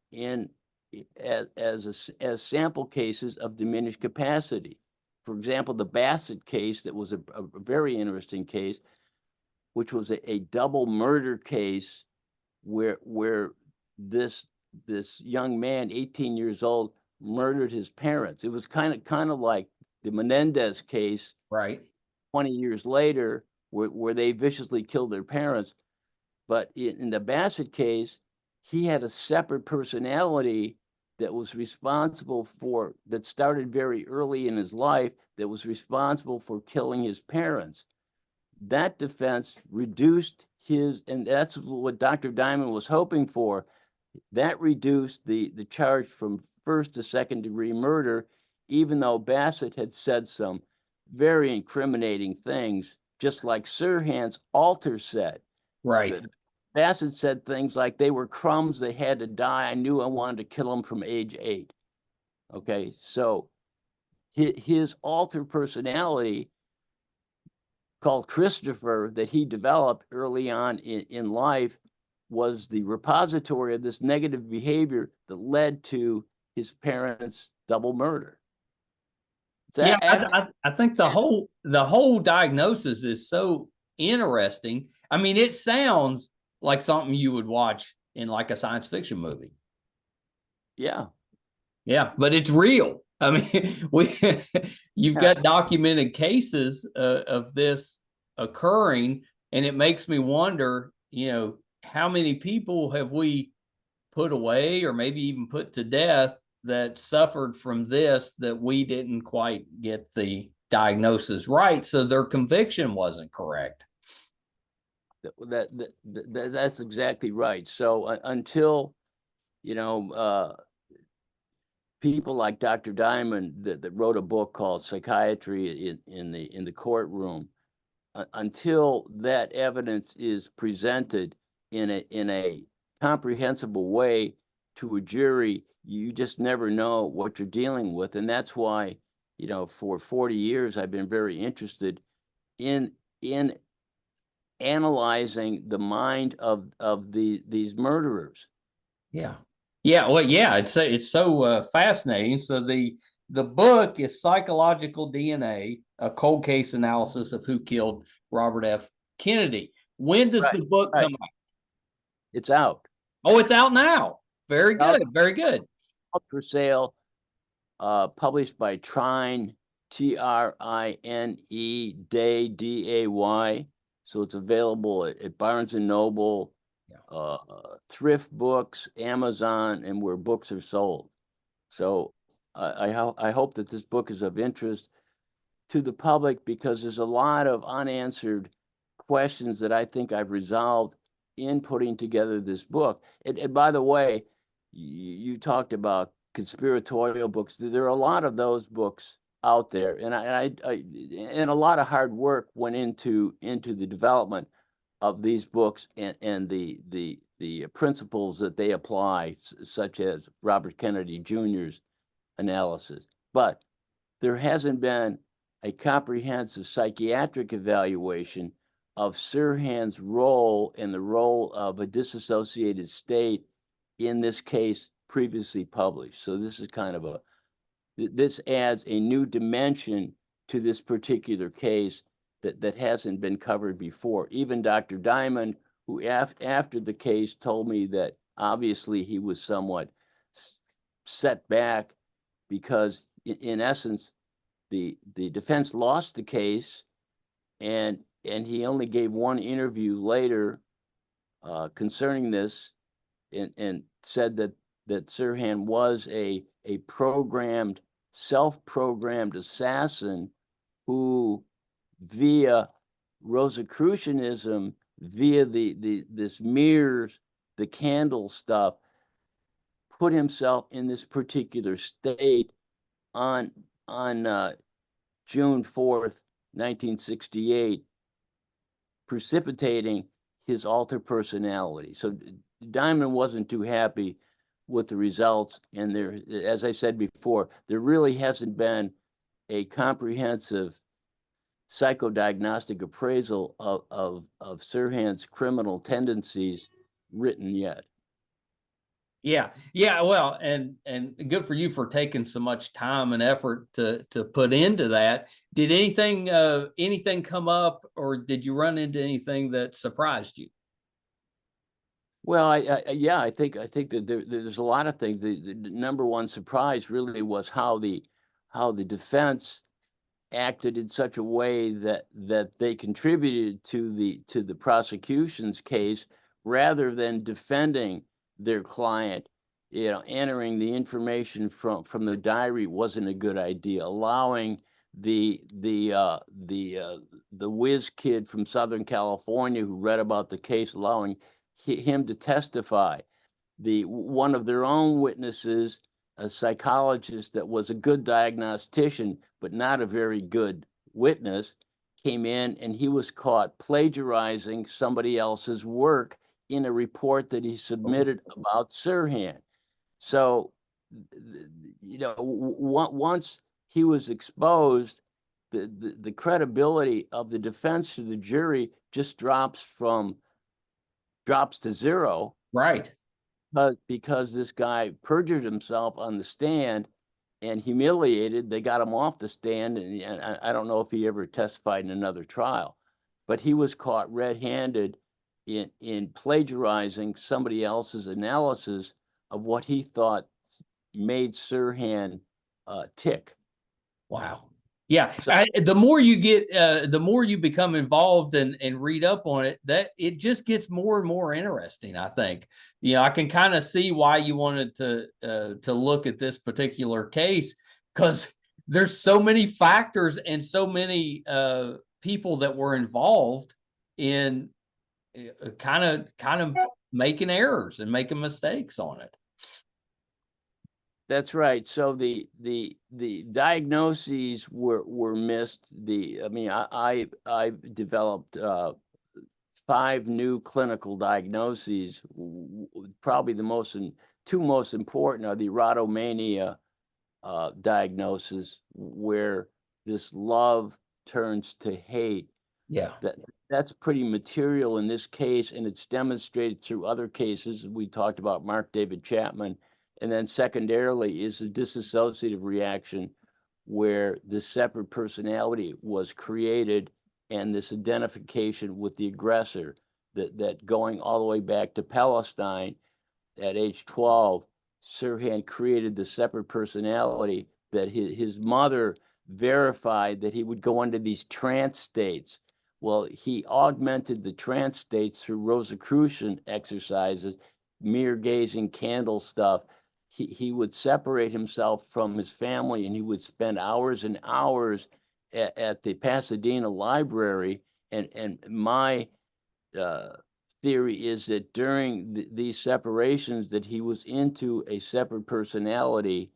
as sample cases of diminished capacity. For example, the Bassett case, that was a very interesting case, which was a double murder case where this young man, 18 years old, murdered his parents. It was kind of like the Menendez case, Right. 20 years later, where they viciously killed their parents. But in the Bassett case, he had a separate personality that was responsible for, that started very early in his life, that was responsible for killing his parents. That defense reduced his, and that's what Dr. Diamond was hoping for, that reduced the charge from first to second degree murder, even though Bassett had said some very incriminating things, just like Sirhan's alter said. Right. Bassett said things like, "They were crumbs, they had to die. I knew I wanted to kill them from age 8." Okay, so his alter personality, called Christopher, that he developed early on in life, was the repository of this negative behavior that led to his parents' double murder. Yeah, I think the whole diagnosis is so interesting. I mean, it sounds like something you would watch in like a science fiction movie. Yeah. Yeah, but it's real. I mean, you've got documented cases of this occurring, and it makes me wonder, how many people have we put away or maybe even put to death that suffered from this that we didn't quite get the diagnosis right, so their conviction wasn't correct. That's exactly right. So until, people like Dr. Diamond that wrote a book called Psychiatry in the Courtroom, until that evidence is presented in a comprehensible way to a jury, you just never know what you're dealing with. And that's why, for 40 years, I've been very interested in analyzing the mind of these murderers. Yeah. Yeah. Well, yeah, it's so fascinating. So the book is Psychological DNA, a cold case analysis of who killed Robert F. Kennedy. When does the book come out? It's out. Oh, it's out now. Very good. Very good. Out for sale, published by Trine, Trine, Day, Day. So it's available at Barnes and Noble, thrift books, Amazon, and where books are sold. So I hope that this book is of interest to the public, because there's a lot of unanswered questions that I think I've resolved in putting together this book. And by the way, you talked about conspiratorial books. There are a lot of those books out there, and and a lot of hard work went into the development of these books and the principles that they apply, such as Robert Kennedy Jr.'s analysis. But there hasn't been a comprehensive psychiatric evaluation of Sirhan's role and the role of a disassociated state in this case previously published. So this is kind of this adds a new dimension to this particular case that hasn't been covered before. Even Dr. Diamond, who after the case told me that obviously he was somewhat set back because in essence, the defense lost the case, and he only gave one interview later concerning this, and said that Sirhan was a programmed, self-programmed assassin who, via Rosicrucianism, via this mirrors, the candle stuff, put himself in this particular state on June 4th, 1968, precipitating his alter personality. So Diamond wasn't too happy with the results, and there, as I said before, there really hasn't been a comprehensive psychodiagnostic appraisal of Sirhan's criminal tendencies written yet. Yeah. Yeah. Well, and good for you for taking so much time and effort to put into that. Did anything come up, or did you run into anything that surprised you? Well, I think that there's a lot of things. The number one surprise really was how the defense acted in such a way that they contributed to the prosecution's case, rather than defending their client. Entering the information from the diary wasn't a good idea. Allowing the whiz kid from Southern California who read about the case, allowing him to testify. One of their own witnesses, a psychologist that was a good diagnostician but not a very good witness, came in, and he was caught plagiarizing somebody else's work in a report that he submitted about Sirhan. So, once he was exposed, the credibility of the defense to the jury just drops to zero. Right. Because this guy perjured himself on the stand and humiliated. They got him off the stand, and I don't know if he ever testified in another trial, but he was caught red-handed in plagiarizing somebody else's analysis of what he thought made Sirhan tick. Wow. Yeah, So the more you get, the more you become involved and read up on it, that it just gets more and more interesting. I think, I can kind of see why you wanted to look at this particular case, because there's so many factors and so many people that were involved in kind of making errors and making mistakes on it. that's right. So the diagnoses were missed. I developed 5 new clinical diagnoses. Probably two most important are the erotomania diagnosis, where this love turns to hate. Yeah. That's pretty material in this case, and it's demonstrated through other cases. We talked about Mark David Chapman. And then secondarily is the dissociative reaction, where the separate personality was created, and this identification with the aggressor, that going all the way back to Palestine at age 12, Sirhan created the separate personality that his mother verified that he would go into these trance states. Well, he augmented the trance states through Rosicrucian exercises, mirror gazing, candle stuff. He would separate himself from his family, and he would spend hours and hours at the Pasadena library. And my theory is that during these separations, that he was into a separate personality,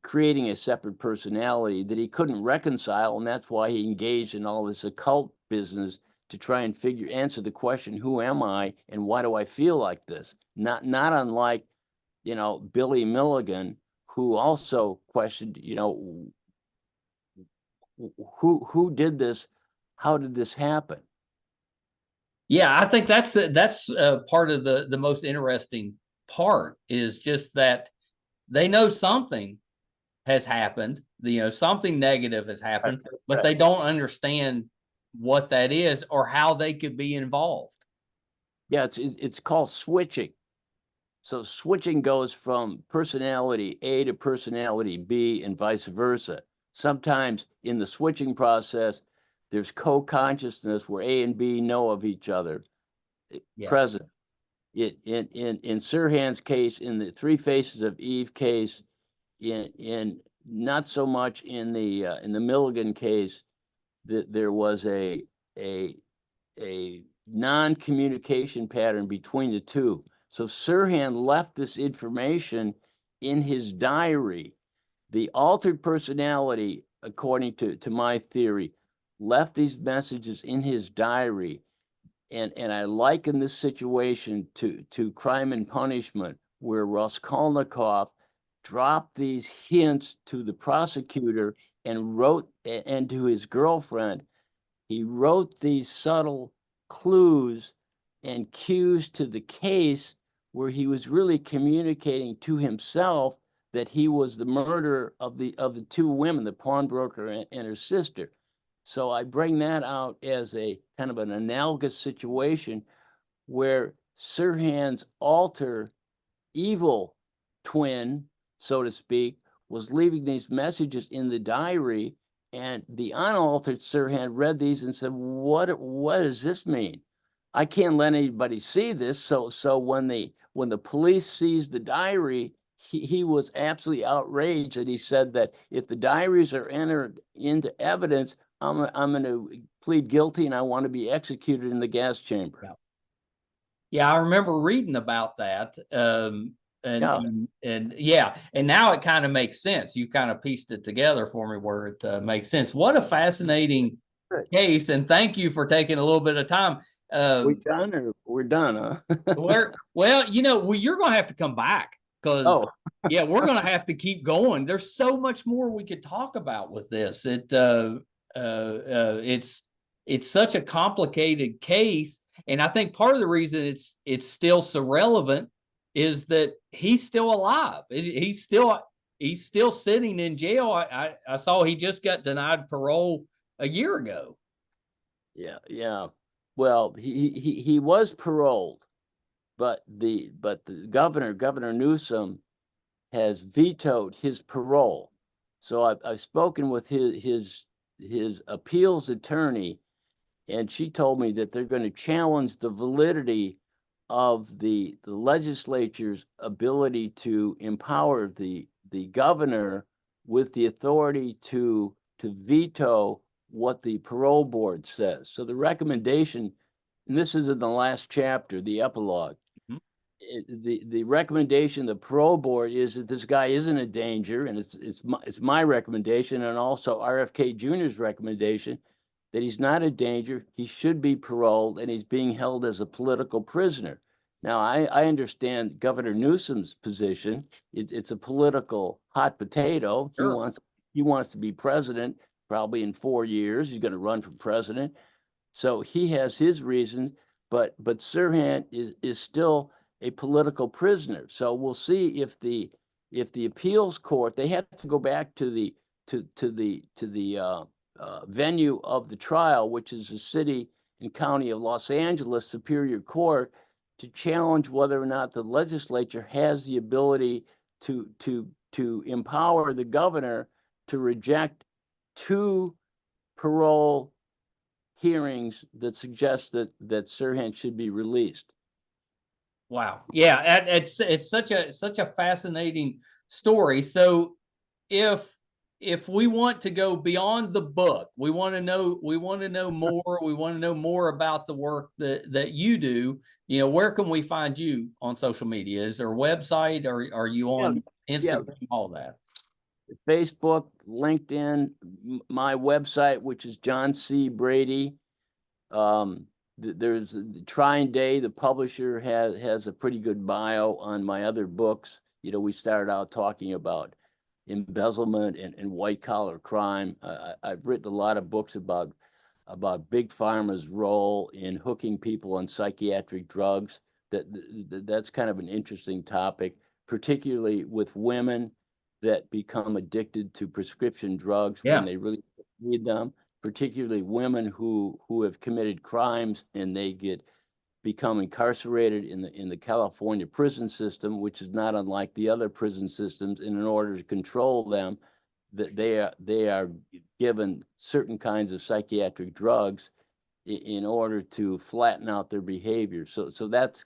creating a separate personality that he couldn't reconcile, and that's why he engaged in all this occult business to try and answer the question, who am I and why do I feel like this? Not unlike, Billy Milligan, who also questioned, who did this? How did this happen? Yeah, I think that's part of the most interesting part, is just that they know something has happened, something negative has happened, but they don't understand what that is or how they could be involved. Yeah, it's called switching. So switching goes from personality A to personality B and vice versa. Sometimes in the switching process, there's co-consciousness where A and B know of each other, present. In Sirhan's case, in the Three Faces of Eve case, in not so much in the Milligan case, that there was a non-communication pattern between the two. So Sirhan left this information in his diary. The altered personality, according to my theory, left these messages in his diary. And I liken this situation to Crime and Punishment, where Raskolnikov dropped these hints to the prosecutor and wrote, and to his girlfriend, he wrote these subtle clues and cues to the case, where he was really communicating to himself that he was the murderer of the 2 women, the pawnbroker and her sister. So I bring that out as a kind of an analogous situation, where Sirhan's alter evil twin, so to speak, was leaving these messages in the diary, and the unaltered Sirhan read these and said, what does this mean? I can't let anybody see this. So when the police seized the diary, he was absolutely outraged, and he said that if the diaries are entered into evidence, I'm going to plead guilty, and I want to be executed in the gas chamber. Yeah, I remember reading about that. And now it kind of makes sense. You kind of pieced it together for me where it makes sense. What a fascinating case, and thank you for taking a little bit of time. We're done, huh? Well, you're going to have to come back, because we're going to have to keep going. There's so much more we could talk about with this. It's such a complicated case, and I think part of the reason it's still so relevant is that he's still alive. He's still sitting in jail. I saw he just got denied parole a year ago. Yeah. Well, he was paroled, but the governor, Governor Newsom, has vetoed his parole. So I've spoken with his appeals attorney, and she told me that they're going to challenge the validity of the legislature's ability to empower the governor with the authority to veto what the parole board says. So the recommendation, and this is in the last chapter, the epilogue. Mhm. The recommendation, the parole board, is that this guy isn't a danger, and it's my recommendation, and also RFK Jr.'s recommendation, that he's not a danger, he should be paroled, and he's being held as a political prisoner. Now, I understand Governor Newsom's position. It's a political hot potato. Sure. He wants to be president probably in 4 years. He's going to run for president. So he has his reasons, but Sirhan is still a political prisoner. So we'll see if the appeals court, they have to go back to the venue of the trial, which is the city and county of Los Angeles Superior Court, to challenge whether or not the legislature has the ability to empower the governor to reject 2 parole hearings that suggest that Sirhan should be released. Wow. Yeah, it's such a fascinating story. So if we want to go beyond the book, we want to know more, we want to know more about the work that you do, where can we find you on social media? Is there a website, or are you on Instagram, all that? Facebook, LinkedIn, my website, which is John C. Brady. There's Trying Day, the publisher has a pretty good bio on my other books. We started out talking about embezzlement and white collar crime. I've written a lot of books about big pharma's role in hooking people on psychiatric drugs. That's kind of an interesting topic, particularly with women that become addicted to prescription drugs when they really need them, particularly women who have committed crimes and they become incarcerated in the California prison system, which is not unlike the other prison systems. And in order to control them, that they are given certain kinds of psychiatric drugs in order to flatten out their behavior. So that's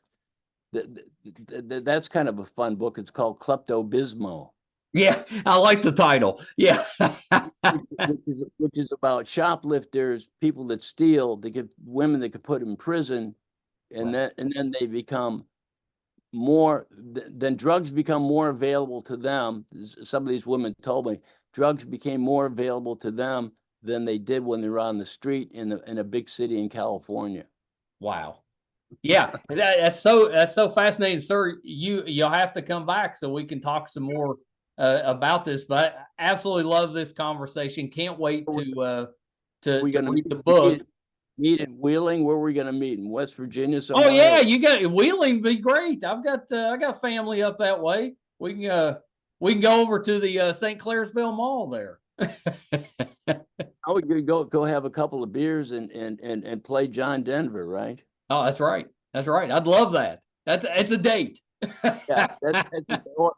kind of a fun book. It's called Klepto-Bismol. Yeah, I like the title. Yeah. which is about shoplifters, people that steal, they get women that could put in prison, and then they become more, then drugs become more available to them. Some of these women told me drugs became more available to them than they did when they were on the street in a big city in California. Wow. Yeah, that's so fascinating, sir. You'll have to come back so we can talk some more about this. But I absolutely love this conversation. Can't wait to read the book. Meet in Wheeling. Where are we going to meet? In West Virginia somewhere? Oh yeah, you got Wheeling. Be great. I got family up that way. We can go over to the St. Clairsville Mall there. I would go have a couple of beers and play John Denver, right? Oh, that's right. That's right. I'd love that. It's a date. Yeah,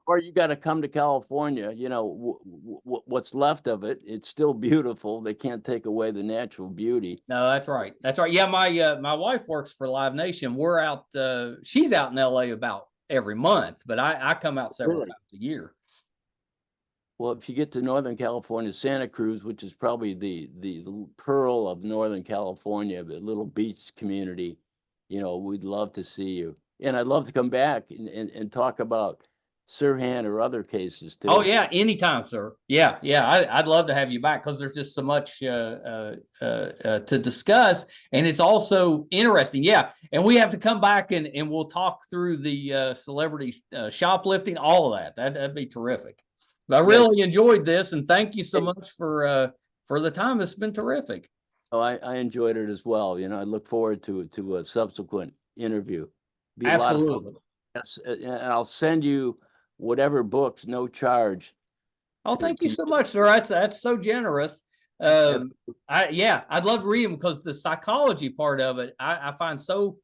or you got to come to California. What's left of it, it's still beautiful. They can't take away the natural beauty. No, that's right. That's right. Yeah, my wife works for Live Nation. We're out. She's out in LA about every month, but I come out several times a year. Well, if you get to Northern California, Santa Cruz, which is probably the pearl of Northern California, the little beach community, we'd love to see you. And I'd love to come back and talk about Sirhan or other cases too. Oh yeah, anytime, sir. Yeah. I'd love to have you back because there's just so much to discuss, and it's also interesting. Yeah, and we have to come back and we'll talk through the celebrity shoplifting, all of that. That'd be terrific. But I really enjoyed this, and thank you so much for the time. It's been terrific. Oh, I enjoyed it as well. I look forward to a subsequent interview. Be Absolutely. A lot of fun. Yes, and I'll send you whatever books, no charge. Oh, thank you so much, sir. That's so generous. I'd love to read them because the psychology part of it I find so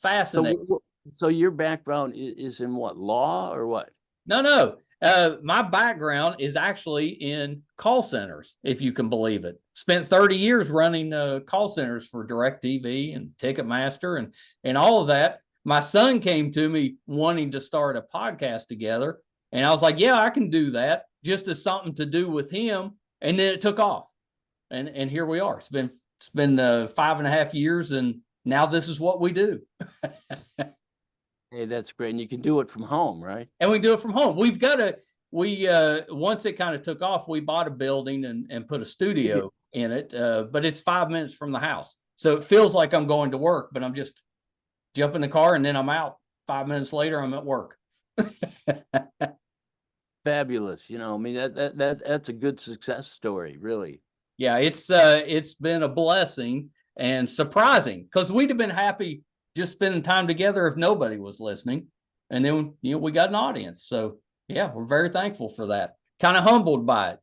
fascinating. So your background is in what, law or what? No. My background is actually in call centers, if you can believe it. Spent 30 years running call centers for DirecTV and Ticketmaster and all of that. My son came to me wanting to start a podcast together. And I was like, yeah, I can do that, just as something to do with him. And then it took off. And here we are. It's been 5.5 years, and now this is what we do. Hey, that's great. And you can do it from home, right? And we do it from home. We've got once it kind of took off, we bought a building and put a studio in it, but it's 5 minutes from the house. So it feels like I'm going to work, but I'm just jump in the car and then I'm out. 5 minutes later, I'm at work. Fabulous. You know, I mean, that's a good success story, really. Yeah, it's been a blessing and surprising, because we'd have been happy just spending time together if nobody was listening. And then, we got an audience. So yeah, we're very thankful for that. Kind of humbled by it.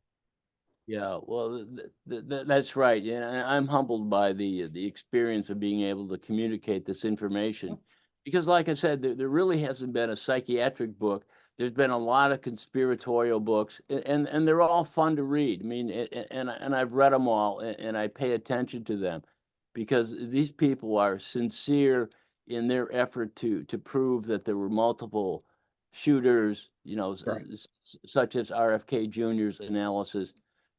Yeah, well, that's right. Yeah, I'm humbled by the experience of being able to communicate this information, because, like I said, there really hasn't been a psychiatric book. There's been a lot of conspiratorial books, and they're all fun to read. I mean, and I've read them all, and I pay attention to them, because these people are sincere in their effort to prove that there were multiple shooters, Right. such as RFK Jr.'s analysis,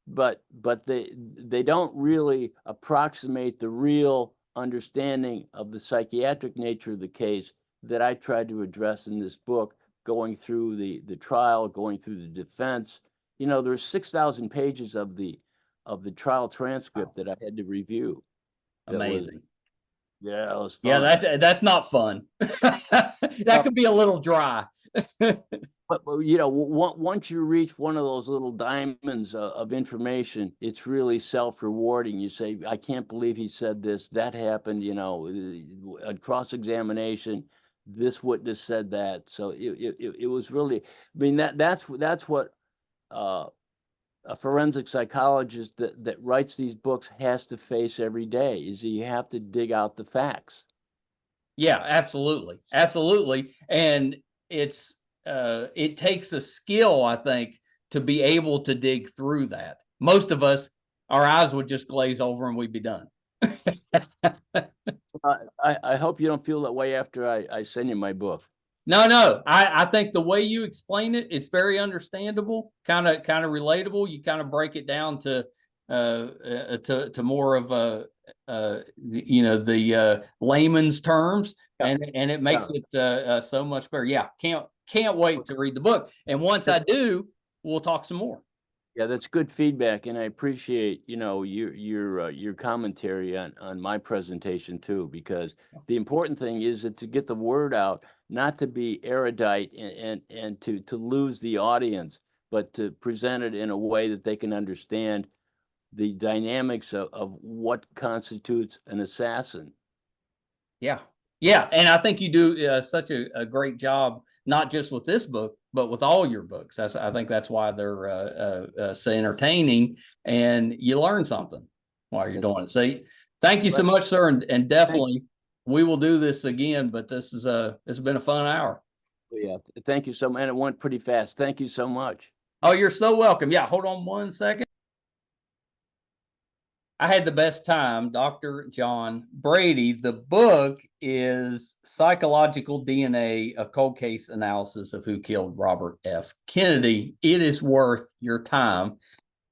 but they don't really approximate the real understanding of the psychiatric nature of the case that I tried to address in this book, going through the trial, going through the defense. There's 6,000 pages of the trial transcript that I had to review. Amazing. Yeah, it was fun. Yeah, that's not fun. That could be a little dry. But once you reach one of those little diamonds of information, it's really self-rewarding. You say, I can't believe he said this. That happened. A cross-examination. This witness said that. So it was really. I mean, that's what a forensic psychologist that writes these books has to face every day. Is you have to dig out the facts. Yeah, absolutely. And it takes a skill, I think, to be able to dig through that. Most of us, our eyes would just glaze over and we'd be done. I hope you don't feel that way after I send you my book. No. I think the way you explain it, it's very understandable, kind of relatable. You kind of break it down to more of a the layman's terms, and it makes it so much better. Yeah, can't wait to read the book. And once I do, we'll talk some more. Yeah, that's good feedback, and I appreciate your commentary on my presentation too, because the important thing is that to get the word out, not to be erudite and to lose the audience, but to present it in a way that they can understand the dynamics of what constitutes an assassin. Yeah, and I think you do such a great job, not just with this book, but with all your books. I think that's why they're so entertaining, and you learn something while you're doing it. So thank you so much, sir, and definitely we will do this again. But this has been a fun hour. Yeah, thank you so much. And it went pretty fast. Thank you so much. Oh, you're so welcome. Yeah, hold on 1 second. I had the best time, Dr. John Brady. The book is Psychological DNA, a cold case analysis of who killed Robert F. Kennedy. It is worth your time.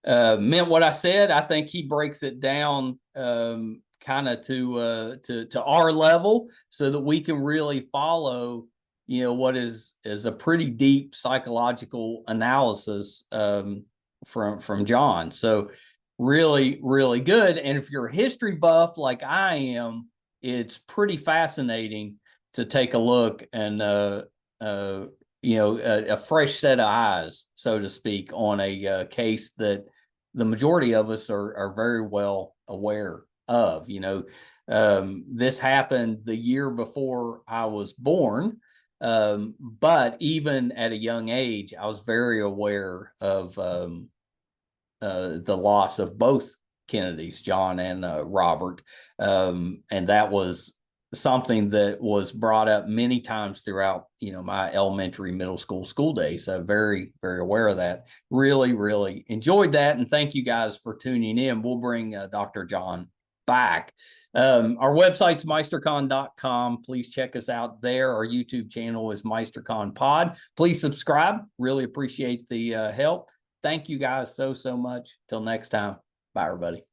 Meant what I said. I think he breaks it down kind of to our level, so that we can really follow, what is a pretty deep psychological analysis from John. So really, really good. And if you're a history buff like I am, it's pretty fascinating to take a look and a fresh set of eyes, so to speak, on a case that the majority of us are very well aware of. This happened the year before I was born, but even at a young age, I was very aware of the loss of both Kennedys, John and Robert, and that was something that was brought up many times throughout, my elementary, middle school days. So very, very aware of that. Really, really enjoyed that. And thank you guys for tuning in. We'll bring Dr. John back. Our website's meistercon.com. Please check us out there. Our YouTube channel is MeisterCon Pod. Please subscribe. Really appreciate the help. Thank you guys so much. Till next time. Bye, everybody.